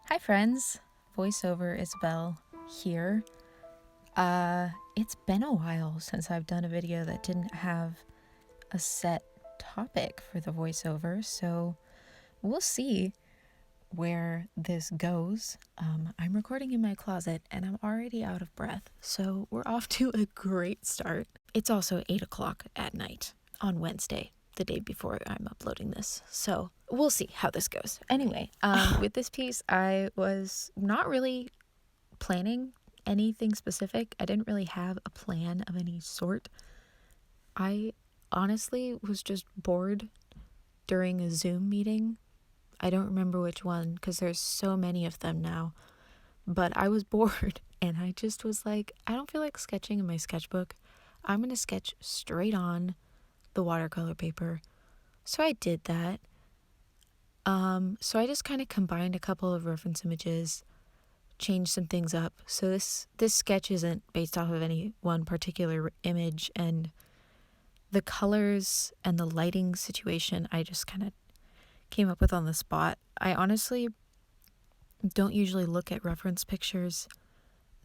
Hi friends, voiceover Isabel here. It's been a while since I've done a video that didn't have a set topic for the voiceover, so we'll see where this goes. I'm recording in my closet and I'm already out of breath, so we're off to a great start. It's also 8 o'clock at night on Wednesday, the day before I'm uploading this, so we'll see how this goes. Anyway, with this piece, I was not really planning anything specific. I didn't really have a plan of any sort. I honestly was just bored during a Zoom meeting. I don't remember which one because there's so many of them now, but I was bored and I just was like, I don't feel like sketching in my sketchbook. I'm going to sketch straight on the watercolor paper. So I did that. So I just kind of combined a couple of reference images, changed some things up. So this sketch isn't based off of any one particular image, and the colors and the lighting situation I just kind of came up with on the spot. I honestly don't usually look at reference pictures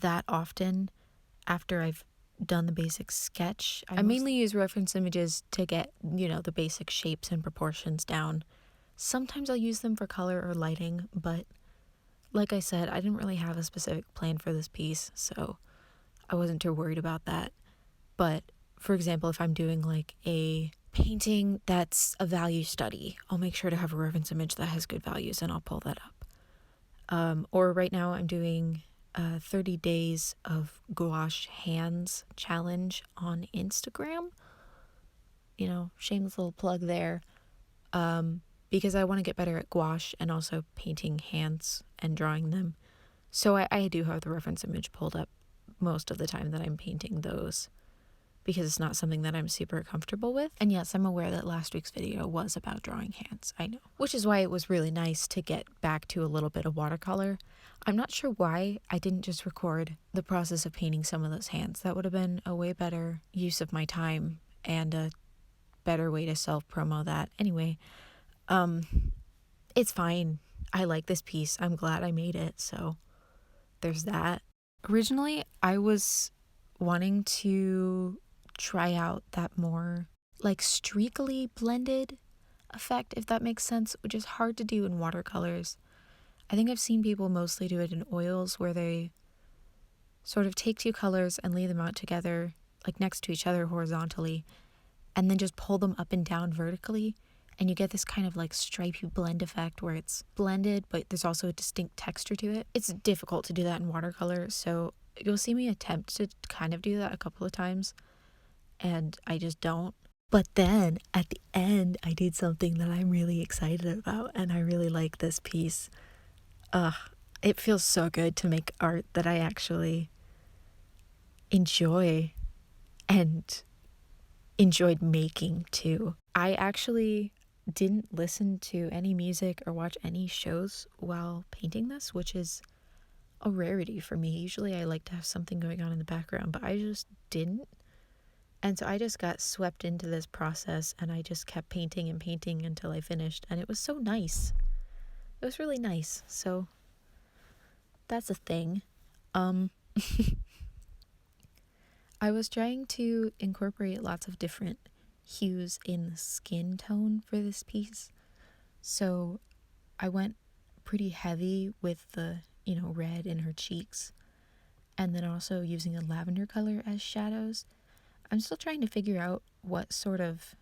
that often after I've done the basic sketch. I mainly use reference images to get, the basic shapes and proportions down. Sometimes I'll use them for color or lighting, but like I said, I didn't really have a specific plan for this piece, so I wasn't too worried about that. But for example, if I'm doing like a painting that's a value study, I'll make sure to have a reference image that has good values and I'll pull that up. Or right now I'm doing 30 days of gouache hands challenge on Instagram. Shameless little plug there. Because I want to get better at gouache and also painting hands and drawing them. So I do have the reference image pulled up most of the time that I'm painting those, because it's not something that I'm super comfortable with. And yes, I'm aware that last week's video was about drawing hands, I know. Which is why it was really nice to get back to a little bit of watercolor. I'm not sure why I didn't just record the process of painting some of those hands. That would have been a way better use of my time and a better way to self-promo that. Anyway, it's fine. I like this piece. I'm glad I made it, so there's that. Originally, I was wanting to try out that more like streakily blended effect, if that makes sense, which is hard to do in watercolors. I think I've seen people mostly do it in oils, where they sort of take two colors and lay them out together, like next to each other horizontally, and then just pull them up and down vertically. And you get this kind of like stripy blend effect where it's blended, but there's also a distinct texture to it. It's difficult to do that in watercolor, so you'll see me attempt to kind of do that a couple of times, and I just don't. But then at the end, I did something that I'm really excited about, and I really like this piece. It feels so good to make art that I actually enjoy and enjoyed making too. I actually didn't listen to any music or watch any shows while painting this, which is a rarity for me. Usually I like to have something going on in the background, but I just didn't. And so I just got swept into this process and I just kept painting and painting until I finished, and it was so nice. It was really nice. So that's a thing. I was trying to incorporate lots of different hues in the skin tone for this piece. So I went pretty heavy with the, red in her cheeks, and then also using a lavender color as shadows. I'm still trying to figure out what sort of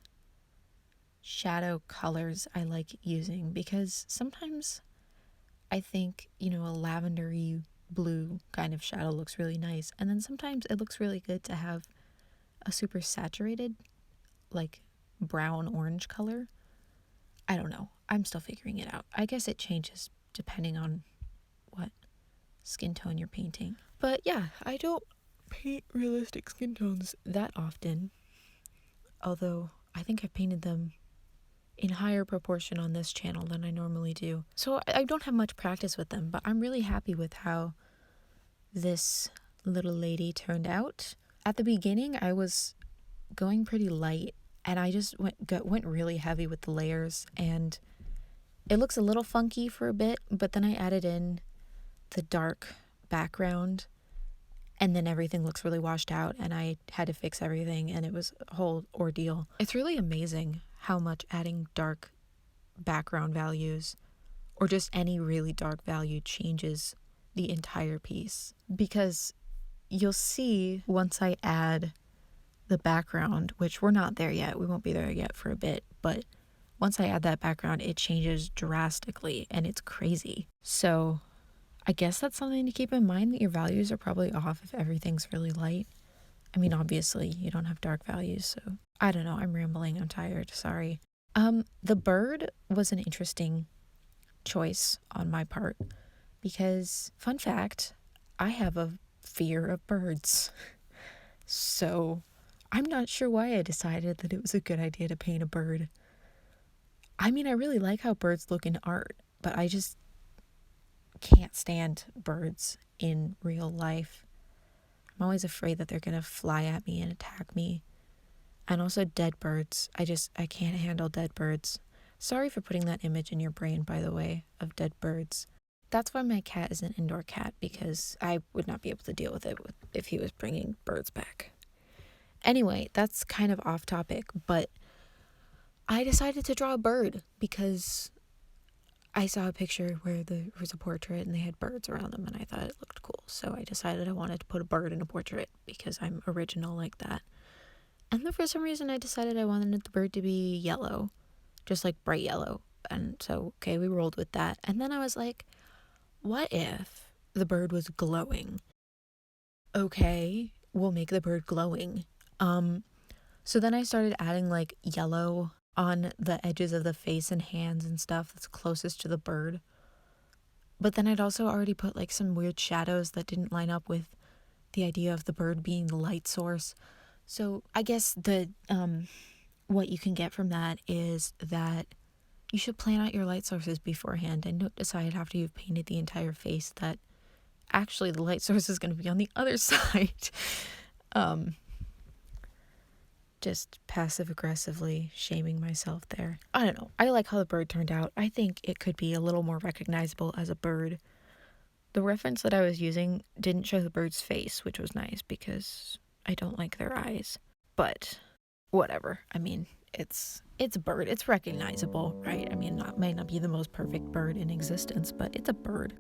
shadow colors I like using, because sometimes I think, a lavendery blue kind of shadow looks really nice, and then sometimes it looks really good to have a super saturated, like brown orange color. I don't know. I'm still figuring it out. I guess it changes depending on what skin tone you're painting. But yeah, I don't paint realistic skin tones that often, although I think I've painted them in higher proportion on this channel than I normally do. So I don't have much practice with them, but I'm really happy with how this little lady turned out. At the beginning, I was going pretty light, and I just went really heavy with the layers, and it looks a little funky for a bit, but then I added in the dark background and then everything looks really washed out and I had to fix everything and it was a whole ordeal. It's really amazing how much adding dark background values or just any really dark value changes the entire piece. Because you'll see once I add the background, which we're not there yet, we won't be there yet for a bit, but once I add that background, it changes drastically and it's crazy. So I guess that's something to keep in mind, that your values are probably off if everything's really light. I mean, obviously you don't have dark values, so I don't know, I'm rambling, I'm tired, sorry. The bird was an interesting choice on my part because, fun fact, I have a fear of birds. So I'm not sure why I decided that it was a good idea to paint a bird. I mean, I really like how birds look in art, but I just can't stand birds in real life. I'm always afraid that they're gonna fly at me and attack me. And also dead birds. I can't handle dead birds. Sorry for putting that image in your brain, by the way, of dead birds. That's why my cat is an indoor cat, because I would not be able to deal with it if he was bringing birds back. Anyway, that's kind of off topic, but I decided to draw a bird because I saw a picture where there was a portrait and they had birds around them and I thought it looked cool. So I decided I wanted to put a bird in a portrait because I'm original like that. And then for some reason I decided I wanted the bird to be yellow, just like bright yellow. And so, okay, we rolled with that. And then I was like, what if the bird was glowing? Okay, we'll make the bird glowing. So then I started adding like yellow on the edges of the face and hands and stuff that's closest to the bird. But then I'd also already put like some weird shadows that didn't line up with the idea of the bird being the light source. So I guess the what you can get from that is that you should plan out your light sources beforehand and don't decide after you've painted the entire face that actually the light source is going to be on the other side. Just passive aggressively shaming myself there. I don't know. I like how the bird turned out. I think it could be a little more recognizable as a bird. The reference that I was using didn't show the bird's face, which was nice because I don't like their eyes. But whatever. I mean, it's a bird. It's recognizable, right? I mean, it might not be the most perfect bird in existence, but it's a bird.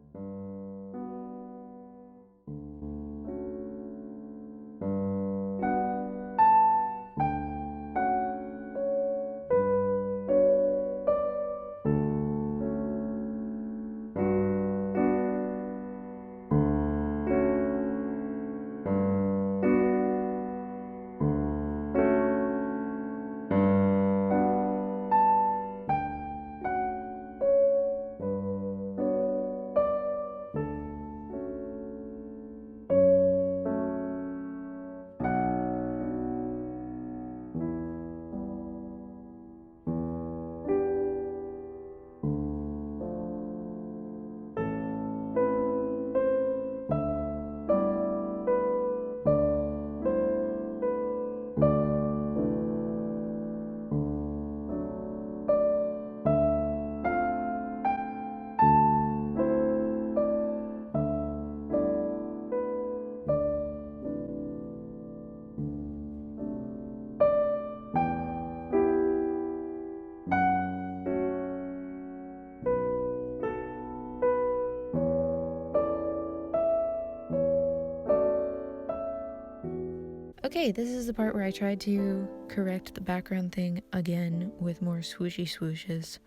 Okay, this is the part where I tried to correct the background thing again with more swooshy swooshes.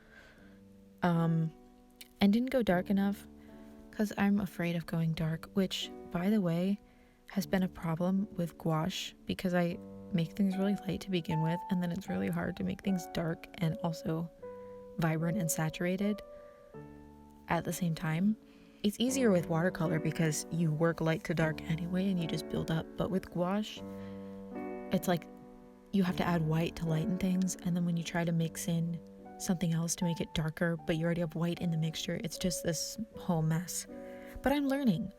And didn't go dark enough because I'm afraid of going dark, which, by the way, has been a problem with gouache because I make things really light to begin with, and then it's really hard to make things dark and also vibrant and saturated at the same time. It's easier with watercolor because you work light to dark anyway and you just build up, but with gouache, it's like you have to add white to lighten things, and then when you try to mix in something else to make it darker, but you already have white in the mixture, it's just this whole mess. But I'm learning,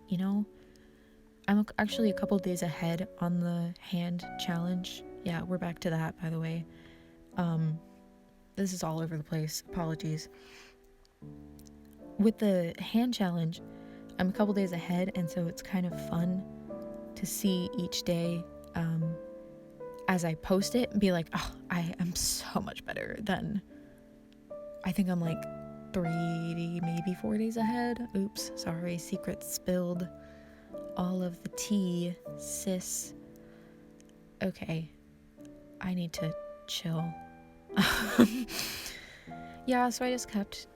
you know? I'm actually a couple days ahead on the hand challenge. Yeah, we're back to that, by the way. This is all over the place. Apologies. With the hand challenge, I'm a couple days ahead, and so it's kind of fun to see each day as I post it and be like, oh, I am so much better than, I think I'm like 3, maybe 4 days ahead. Oops, sorry, secret spilled. All of the tea, sis. Okay, I need to chill. Yeah, so I just kept,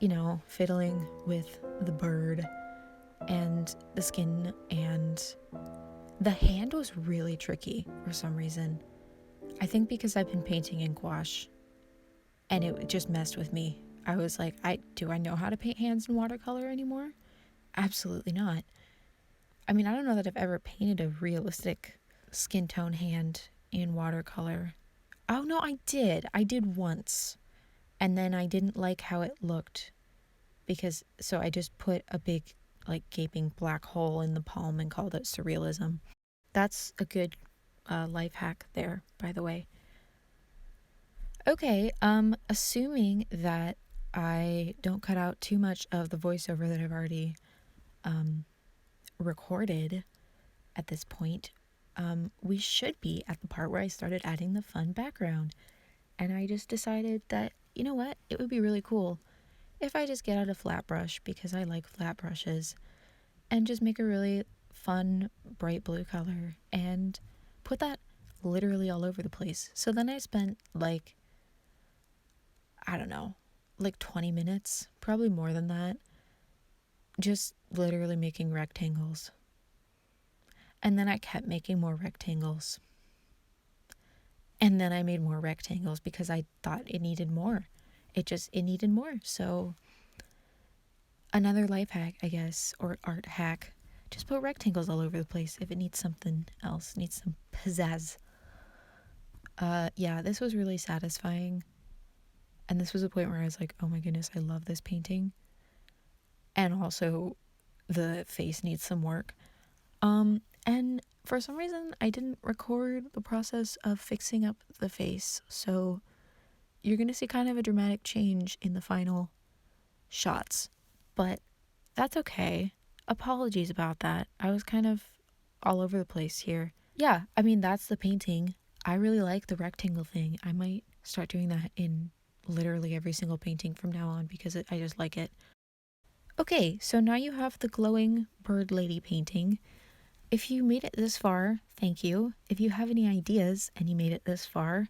fiddling with the bird and the skin, and the hand was really tricky for some reason. I think because I've been painting in gouache and it just messed with me. I was like, do I know how to paint hands in watercolor anymore? Absolutely not. I mean, I don't know that I've ever painted a realistic skin tone hand in watercolor. Oh no, I did. I did once. And then I didn't like how it looked so I just put a big, like, gaping black hole in the palm and called it surrealism. That's a good life hack there, by the way. Okay, assuming that I don't cut out too much of the voiceover that I've already recorded at this point, we should be at the part where I started adding the fun background. And I just decided that, you know what, it would be really cool if I just get out a flat brush, because I like flat brushes, and just make a really fun bright blue color and put that literally all over the place. So then I spent like, I don't know, like 20 minutes, probably more than that, just literally making rectangles. And then I kept making more rectangles. And then I made more rectangles because I thought it needed more. It needed more. So another life hack, I guess, or art hack, just put rectangles all over the place if it needs something else, needs some pizzazz. Yeah, this was really satisfying. And this was a point where I was like, oh my goodness, I love this painting. And also the face needs some work. And for some reason, I didn't record the process of fixing up the face. So you're going to see kind of a dramatic change in the final shots. But that's okay. Apologies about that. I was kind of all over the place here. Yeah, I mean, that's the painting. I really like the rectangle thing. I might start doing that in literally every single painting from now on because I just like it. Okay, so now you have the glowing bird lady painting. If you made it this far, thank you. If you have any ideas and you made it this far,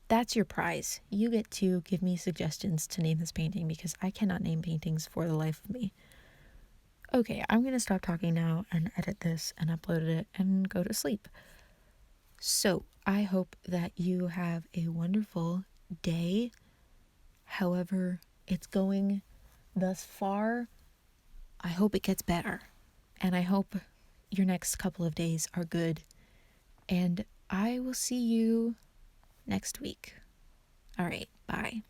that's your prize. You get to give me suggestions to name this painting because I cannot name paintings for the life of me. Okay, I'm going to stop talking now and edit this and upload it and go to sleep. So, I hope that you have a wonderful day, however it's going thus far. I hope it gets better, and I hope your next couple of days are good, and I will see you next week. All right, bye.